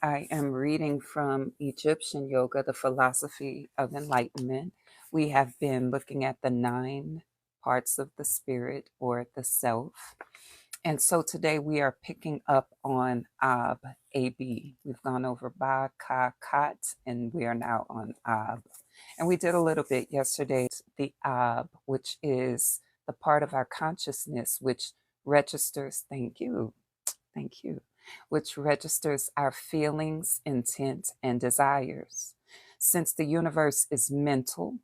I am reading from Egyptian yoga, the philosophy of enlightenment. We have been looking at the 9 parts of the spirit or the self. And so today we are picking up on Ab, A-B. We've gone over Ba, Ka, Kat, and we are now on Ab. And we did a little bit yesterday, the Ab, which is the part of our consciousness which registers, thank you, which registers our feelings, intent, and desires. Since the universe is mental,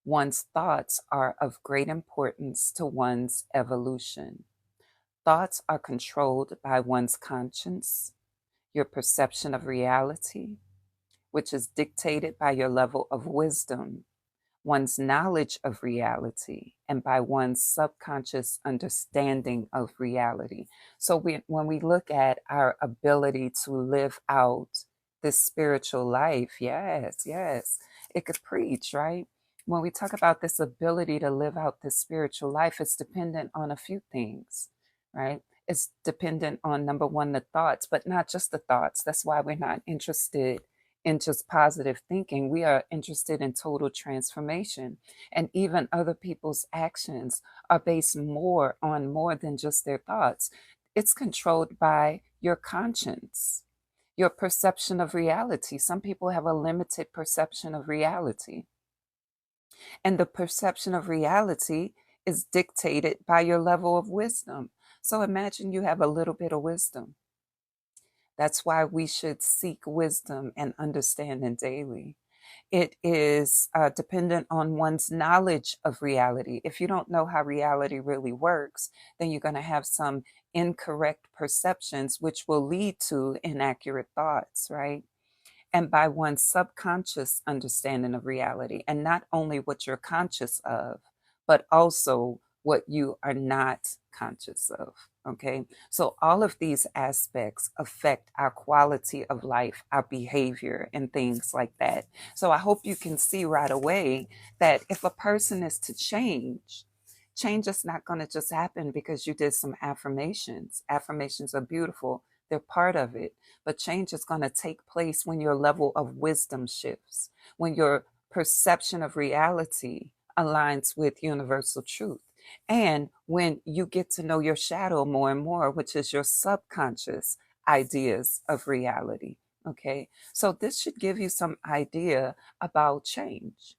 one's thoughts are of great importance to one's evolution. Thoughts are controlled by one's conscience, your perception of reality, which is dictated by your level of wisdom, one's knowledge of reality, and by one's subconscious understanding of reality. So when we look at our ability to live out this spiritual life, yes, it could preach, right? When we talk about this ability to live out this spiritual life, it's dependent on a few things, right? It's dependent on, number one, the thoughts, but not just the thoughts. That's why we're not interested in just positive thinking. We are interested in total transformation. And even other people's actions are based more on more than just their thoughts. It's controlled by your conscience, your perception of reality. Some people have a limited perception of reality. And the perception of reality is dictated by your level of wisdom. So imagine you have a little bit of wisdom. That's why we should seek wisdom and understanding daily. It is dependent on one's knowledge of reality. If you don't know how reality really works, then you're going to have some incorrect perceptions, which will lead to inaccurate thoughts, right? And by one's subconscious understanding of reality, and not only what you're conscious of, but also what you are not conscious of. Okay. So all of these aspects affect our quality of life, our behavior, and things like that. So I hope you can see right away that if a person is to change, change is not going to just happen because you did some affirmations. Affirmations are beautiful, they're part of it. But change is going to take place when your level of wisdom shifts, when your perception of reality aligns with universal truth. And when you get to know your shadow more and more, which is your subconscious ideas of reality. Okay. So this should give you some idea about change,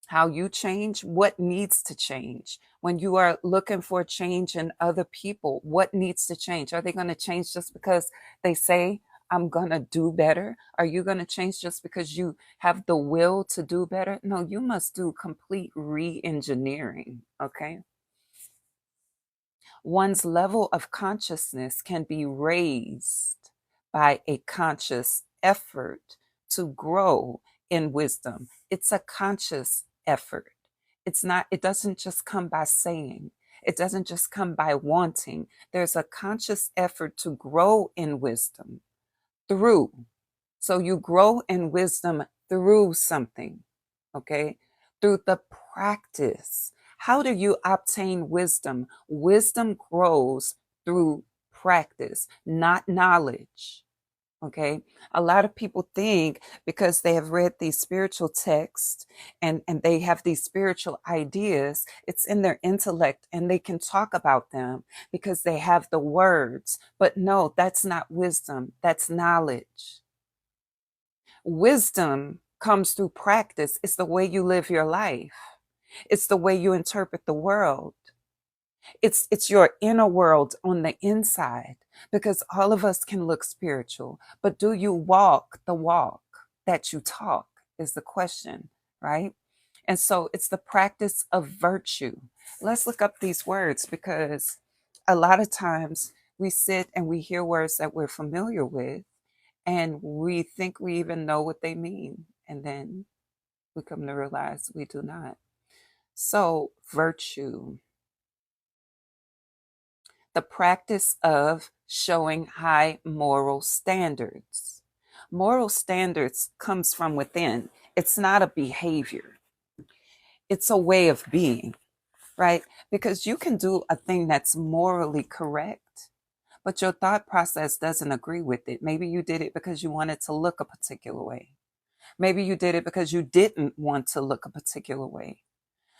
how you change, what needs to change. When you are looking for change in other people, what needs to change? Are they going to change just because they say, I'm going to do better? Are you going to change just because you have the will to do better? No, you must do complete re-engineering. Okay. One's level of consciousness can be raised by a conscious effort to grow in wisdom. It's a conscious effort. It doesn't just come by saying, it doesn't just come by wanting. There's a conscious effort to grow in wisdom through. So you grow in wisdom through something, okay? Through the practice. How do you obtain wisdom? Wisdom grows through practice, not knowledge. Okay. A lot of people think because they have read these spiritual texts and they have these spiritual ideas, it's in their intellect and they can talk about them because they have the words. But no, that's not wisdom. That's knowledge. Wisdom comes through practice. It's the way you live your life. It's the way you interpret the world. It's your inner world on the inside, because all of us can look spiritual, but do you walk the walk that you talk is the question, right? And so it's the practice of virtue. Let's look up these words, because a lot of times we sit and we hear words that we're familiar with and we think we even know what they mean. And then we come to realize we do not. So virtue, the practice of showing high moral standards. Moral standards comes from within. It's not a behavior. It's a way of being, right? Because you can do a thing that's morally correct, but your thought process doesn't agree with it. Maybe you did it because you wanted to look a particular way. Maybe you did it because you didn't want to look a particular way.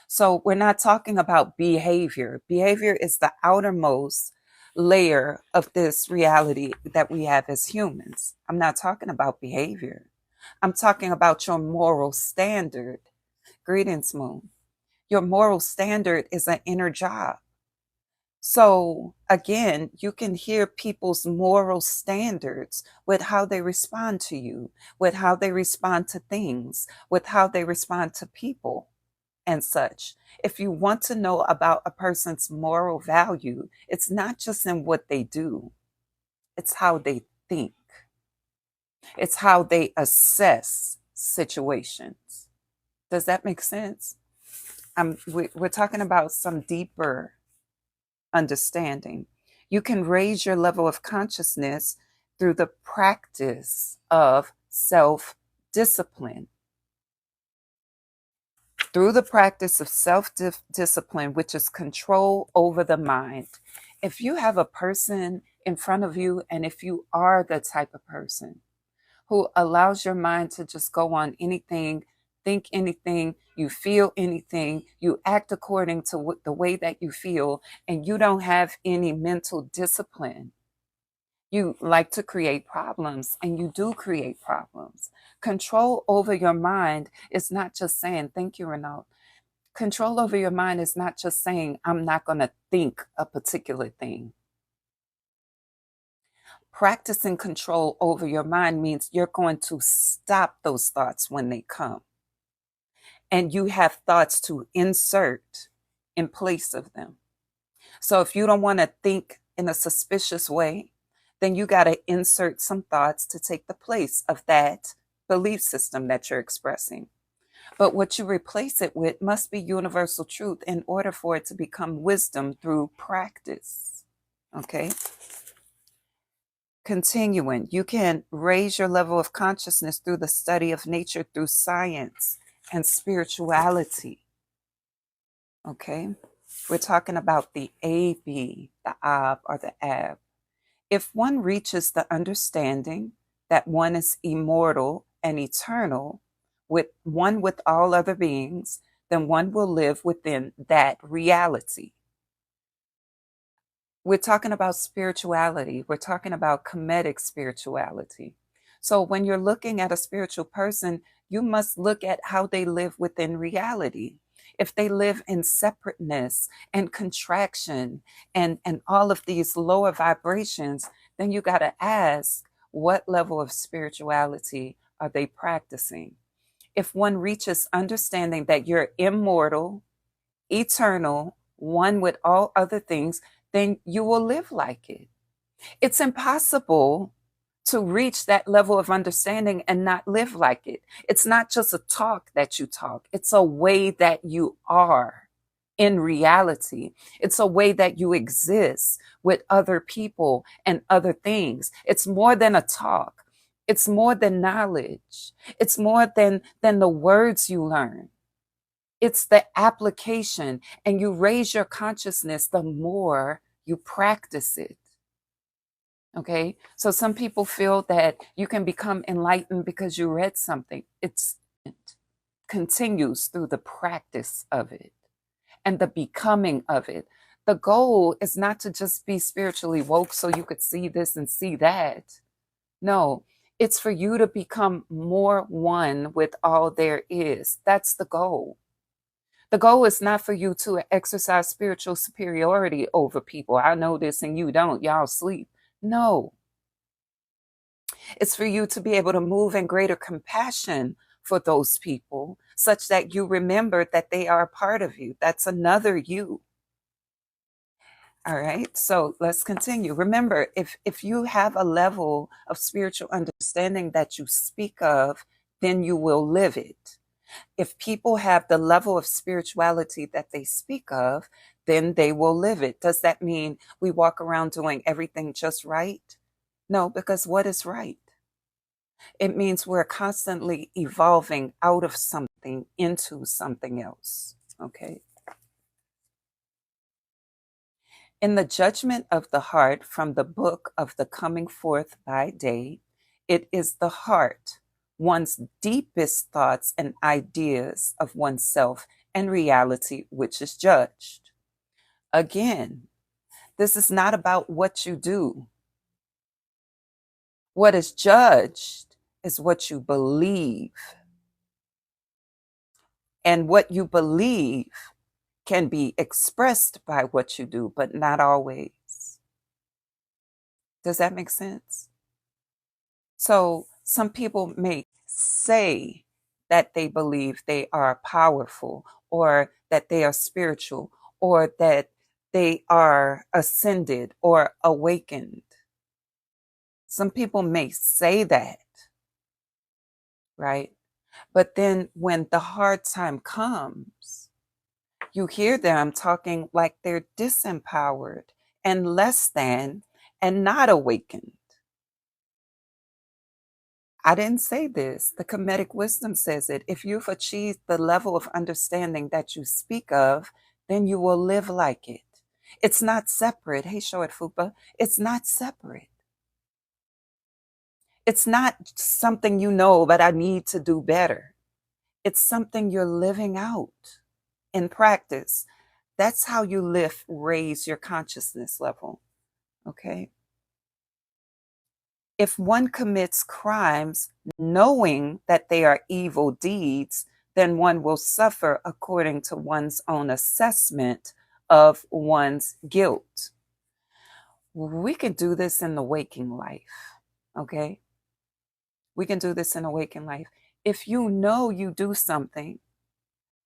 So we're not talking about behavior. Behavior is the outermost layer of this reality that we have as humans. I'm not talking about behavior. I'm talking about your moral standard. Greetings, Moon. Your moral standard is an inner job. So again, you can hear people's moral standards with how they respond to you, with how they respond to things, with how they respond to people and such. If you want to know about a person's moral value, it's not just in what they do, it's how they think, it's how they assess situations. Does that make sense? We're talking about some deeper understanding. You can raise your level of consciousness through the practice of self discipline. Through the practice of self discipline, which is control over the mind. If you have a person in front of you, and if you are the type of person who allows your mind to just go on anything, think anything, you feel anything, you act according to the way that you feel, and you don't have any mental discipline, you like to create problems, and you do create problems. Control over your mind is not just saying, thank you, Renaud. Control over your mind is not just saying, I'm not going to think a particular thing. Practicing control over your mind means you're going to stop those thoughts when they come. And you have thoughts to insert in place of them. So if you don't want to think in a suspicious way, then you got to insert some thoughts to take the place of that belief system that you're expressing. But what you replace it with must be universal truth in order for it to become wisdom through practice. Okay? Continuing, you can raise your level of consciousness through the study of nature, through science and spirituality. Okay? We're talking about the AB, the Ab, or the Ab. If one reaches the understanding that one is immortal and eternal, with all other beings, then one will live within that reality. We're talking about spirituality. We're talking about Kemetic spirituality. So when you're looking at a spiritual person, you must look at how they live within reality. If they live in separateness and contraction and all of these lower vibrations, then you got to ask, what level of spirituality are they practicing? If one reaches understanding that you're immortal, eternal, one with all other things, then you will live like it. It's impossible to reach that level of understanding and not live like it. It's not just a talk that you talk, it's a way that you are in reality. It's a way that you exist with other people and other things. It's more than a talk. It's more than knowledge. It's more than the words you learn. It's the application, and you raise your consciousness the more you practice it. Okay, so some people feel that you can become enlightened because you read something. It continues through the practice of it and the becoming of it. The goal is not to just be spiritually woke so you could see this and see that. No, it's for you to become more one with all there is. That's the goal. The goal is not for you to exercise spiritual superiority over people. I know this and you don't. Y'all sleep. No. It's for you to be able to move in greater compassion for those people, such that you remember that they are a part of you. That's another you. All right, so let's continue. Remember, if you have a level of spiritual understanding that you speak of, then you will live it. If people have the level of spirituality that they speak of, then they will live it. Does that mean we walk around doing everything just right? No, because what is right? It means we're constantly evolving out of something into something else. Okay. In the judgment of the heart from the book of the coming forth by day, it is the heart, one's deepest thoughts and ideas of oneself and reality, which is judged. Again, this is not about what you do. What is judged is what you believe. And what you believe can be expressed by what you do, but not always. Does that make sense? So some people may say that they believe they are powerful or that they are spiritual or that they are ascended or awakened. Some people may say that, right? But then when the hard time comes, you hear them talking like they're disempowered and less than and not awakened. I didn't say this. The Kemetic wisdom says it. If you've achieved the level of understanding that you speak of, then you will live like it. It's not separate. Hey, show it, Fupa. It's not separate. It's not something you know, but I need to do better. It's something you're living out in practice. That's how you raise your consciousness level. Okay. If one commits crimes knowing that they are evil deeds, then one will suffer according to one's own assessment of one's guilt. We can do this in the waking life, okay? We can do this in a waking life. If you know you do something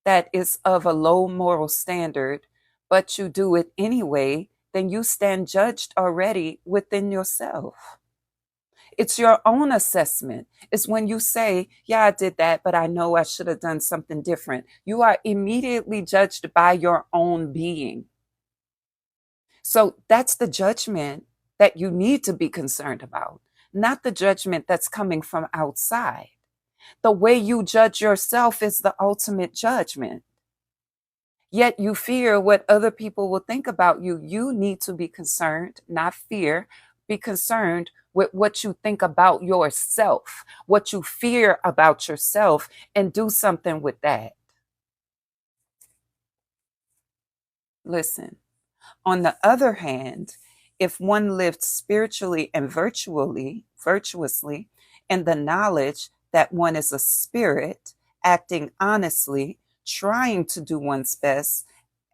that is of a low moral standard, but you do it anyway, then you stand judged already within yourself. It's your own assessment. It's when you say, yeah, I did that, but I know I should have done something different. You are immediately judged by your own being. So that's the judgment that you need to be concerned about, not the judgment that's coming from outside. The way you judge yourself is the ultimate judgment. Yet you fear what other people will think about you. You need to be concerned, not fear. Be concerned with what you think about yourself, what you fear about yourself, and do something with that. Listen, on the other hand, if one lived spiritually and virtuously, in the knowledge that one is a spirit, acting honestly, trying to do one's best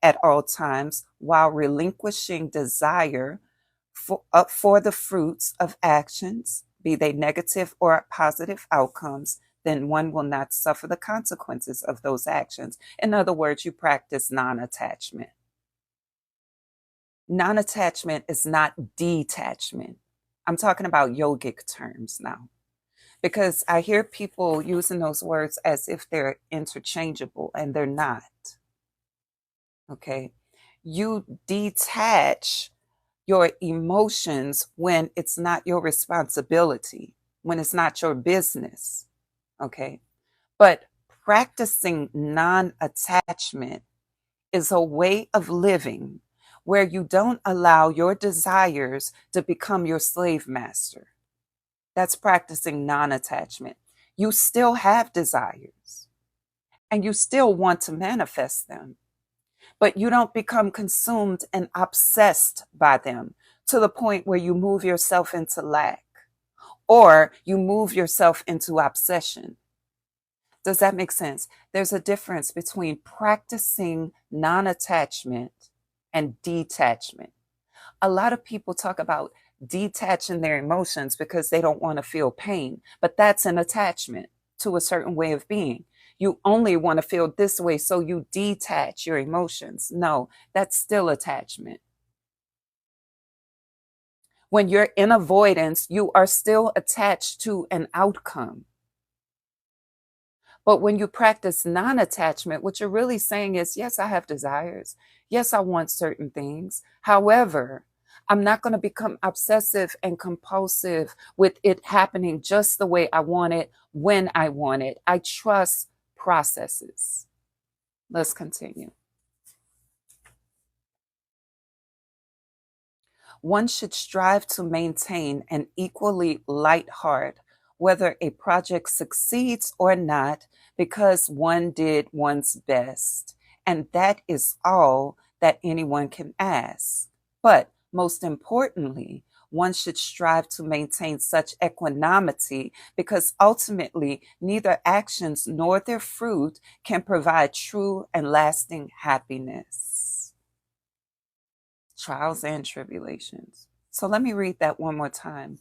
at all times while relinquishing desire for the fruits of actions, be they negative or positive outcomes, then one will not suffer the consequences of those actions. In other words, you practice non-attachment. Non-attachment is not detachment. I'm talking about yogic terms now, because I hear people using those words as if they're interchangeable, and they're not. Okay. You detach your emotions when it's not your responsibility, when it's not your business. Okay. But practicing non attachment is a way of living where you don't allow your desires to become your slave master. That's practicing non attachment. You still have desires and you still want to manifest them, but you don't become consumed and obsessed by them to the point where you move yourself into lack or you move yourself into obsession. Does that make sense? There's a difference between practicing non attachment and detachment. A lot of people talk about detaching their emotions because they don't want to feel pain, but that's an attachment to a certain way of being. You only want to feel this way, so you detach your emotions. No, that's still attachment. When you're in avoidance, you are still attached to an outcome. But when you practice non attachment, what you're really saying is, yes, I have desires. Yes, I want certain things. However, I'm not going to become obsessive and compulsive with it happening just the way I want it, when I want it. I trust processes. Let's continue. One should strive to maintain an equally light heart, whether a project succeeds or not, because one did one's best. And that is all that anyone can ask. But most importantly, one should strive to maintain such equanimity because ultimately neither actions nor their fruit can provide true and lasting happiness. Trials and tribulations. So let me read that one more time.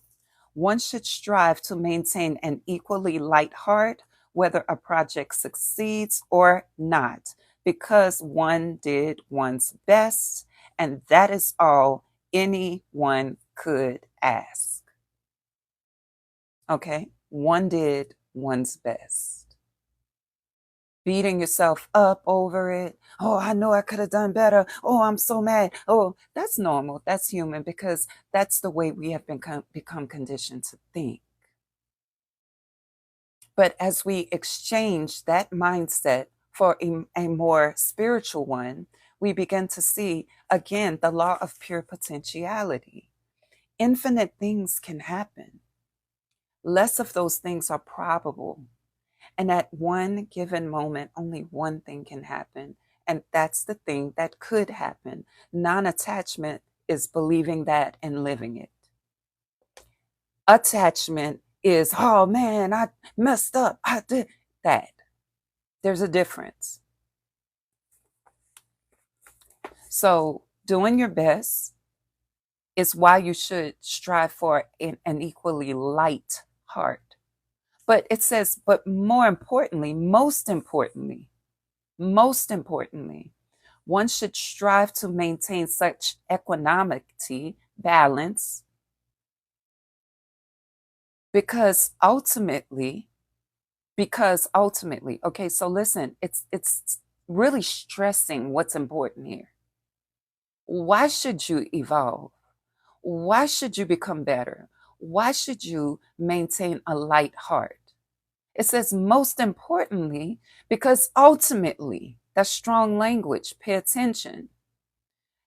One should strive to maintain an equally light heart, whether a project succeeds or not, because one did one's best, and that is all anyone could ask. Okay? One did one's best. Beating yourself up over it. Oh, I know I could have done better. Oh, I'm so mad. Oh, that's normal. That's human because that's the way we have become conditioned to think. But as we exchange that mindset for a more spiritual one, we begin to see again the law of pure potentiality. Infinite things can happen. Less of those things are probable. And at one given moment, only one thing can happen. And that's the thing that could happen. Non-attachment is believing that and living it. Attachment is, oh man, I messed up. I did that. There's a difference. So doing your best is why you should strive for an equally light heart. But it says, but more importantly, most importantly, one should strive to maintain such equanimity, balance, because ultimately, okay, so listen, it's really stressing what's important here. Why should you evolve? Why should you become better? Why should you maintain a light heart? It says most importantly, because ultimately, that's strong language, pay attention.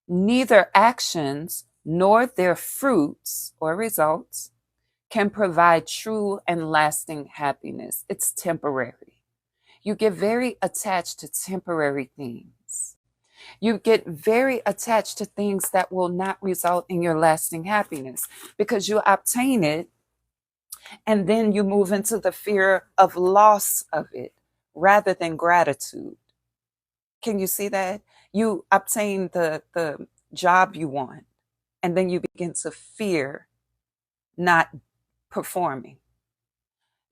Neither actions nor their fruits or results can provide true and lasting happiness. It's temporary. You get very attached to temporary things. You get very attached to things that will not result in your lasting happiness because you obtain it and then you move into the fear of loss of it rather than gratitude. Can you see that? You obtain the job you want, and then you begin to fear not performing.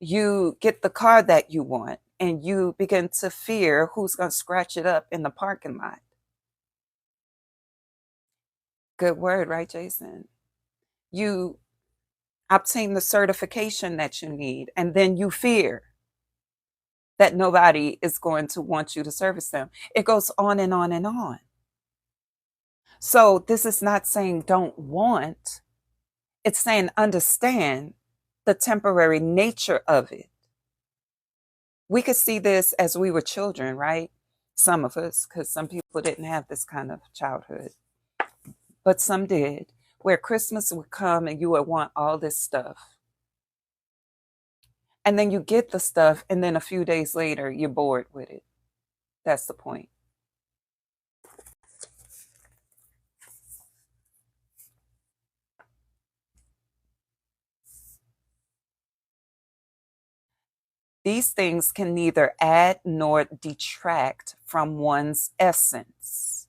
You get the car that you want, and you begin to fear who's going to scratch it up in the parking lot. Good word, right, Jason? You obtain the certification that you need, and then you fear that nobody is going to want you to service them. It goes on and on and on. So this is not saying don't want, it's saying understand the temporary nature of it. We could see this as we were children, right? Some of us, because some people didn't have this kind of childhood, but some did, where Christmas would come and you would want all this stuff. And then you get the stuff, and then a few days later, you're bored with it. That's the point. These things can neither add nor detract from one's essence.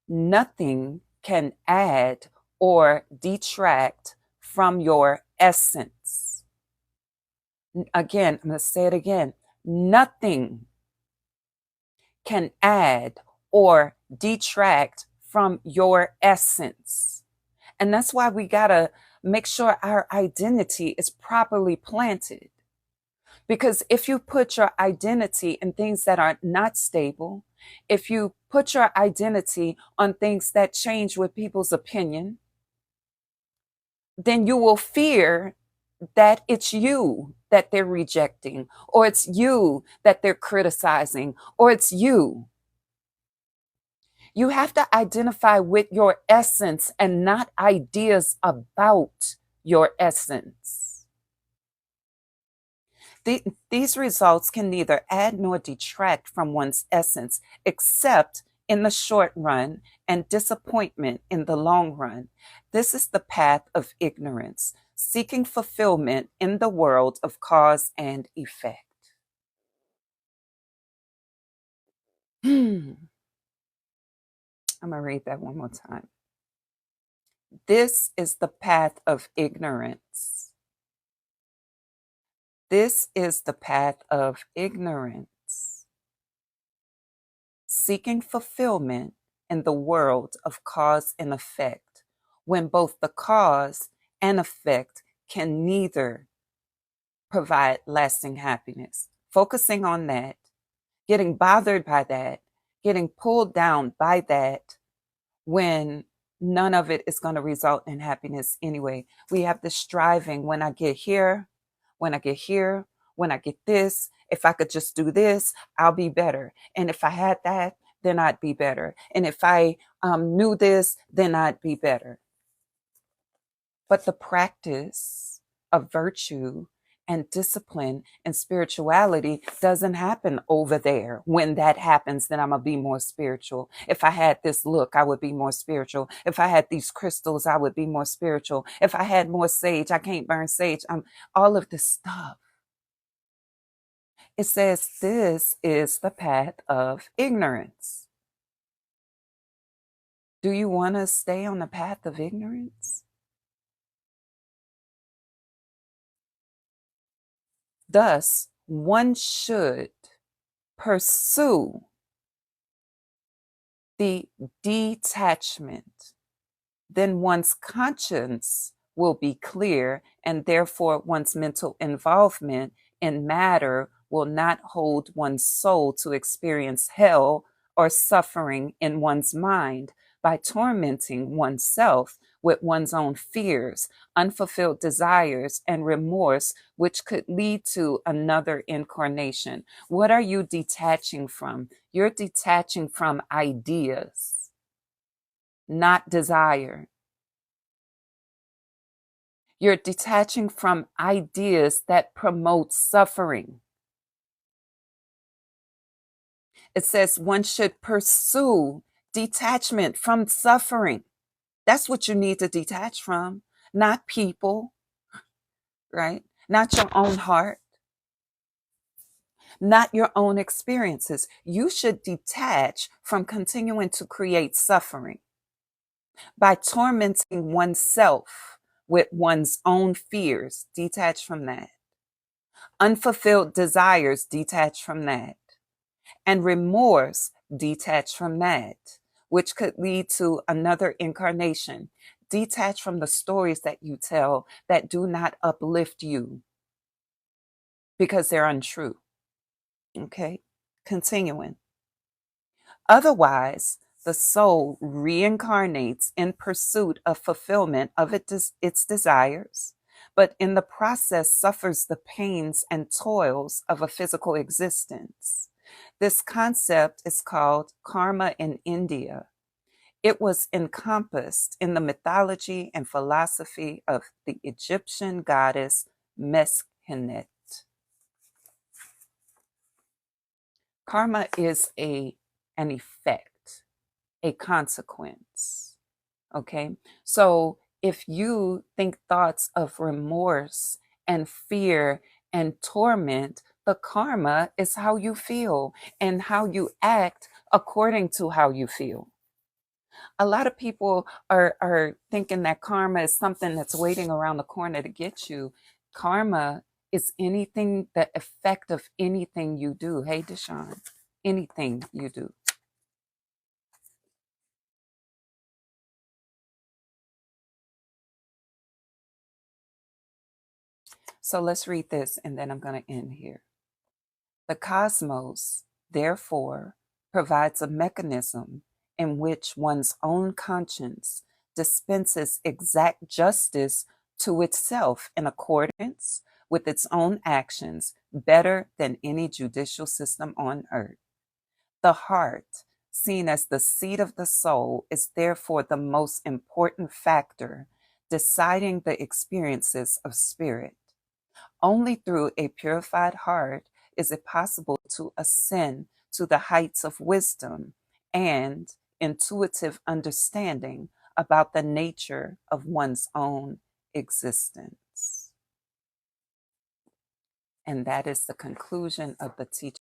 Nothing can add or detract from your essence. Again, I'm going to say it again. Nothing can add or detract from your essence. And that's why we got to make sure our identity is properly planted. Because if you put your identity in things that are not stable, if you put your identity on things that change with people's opinion, then you will fear that it's you that they're rejecting, or it's you that they're criticizing, or it's you. You have to identify with your essence and not ideas about your essence. These results can neither add nor detract from one's essence, except in the short run and disappointment in the long run. This is the path of ignorance, seeking fulfillment in the world of cause and effect. I'm going to read that one more time. This is the path of ignorance. This is the path of ignorance, seeking fulfillment in the world of cause and effect, when both the cause and effect can neither provide lasting happiness. Focusing on that, getting bothered by that, getting pulled down by that, when none of it is going to result in happiness anyway. We have the striving, when I get here, when I get here, when I get this, if I could just do this, I'll be better. And if I had that, then I'd be better. And if I knew this, then I'd be better. But the practice of virtue and discipline and spirituality doesn't happen over there. When that happens, then I'm going to be more spiritual. If I had this look, I would be more spiritual. If I had these crystals, I would be more spiritual. If I had more sage, I can't burn sage. All of this stuff. It says this is the path of ignorance. Do you want to stay on the path of ignorance? Thus, one should pursue the detachment. Then one's conscience will be clear, and therefore one's mental involvement in matter will not hold one's soul to experience hell or suffering in one's mind by tormenting oneself with one's own fears, unfulfilled desires, and remorse, which could lead to another incarnation. What are you detaching from? You're detaching from ideas, not desire. You're detaching from ideas that promote suffering. It says one should pursue detachment from suffering. That's what you need to detach from, not people, right? Not your own heart, not your own experiences. You should detach from continuing to create suffering by tormenting oneself with one's own fears. Detach from that. Unfulfilled desires, detach from that. And remorse, detach from that, which could lead to another incarnation. Detach from the stories that you tell that do not uplift you because they're untrue. Okay, continuing. Otherwise, the soul reincarnates in pursuit of fulfillment of its desires, but in the process suffers the pains and toils of a physical existence. This concept is called karma in India. It was encompassed in the mythology and philosophy of the Egyptian goddess Meskhnet. Karma is an effect, a consequence. Okay, so if you think thoughts of remorse and fear and torment, the karma is how you feel and how you act according to how you feel. A lot of people are thinking that karma is something that's waiting around the corner to get you. Karma is anything, the effect of anything you do. Hey, Deshaun, anything you do. So let's read this and then I'm going to end here. The cosmos, therefore, provides a mechanism in which one's own conscience dispenses exact justice to itself in accordance with its own actions better than any judicial system on earth. The heart, seen as the seat of the soul, is therefore the most important factor deciding the experiences of spirit. Only through a purified heart is it possible to ascend to the heights of wisdom and intuitive understanding about the nature of one's own existence. And that is the conclusion of the teaching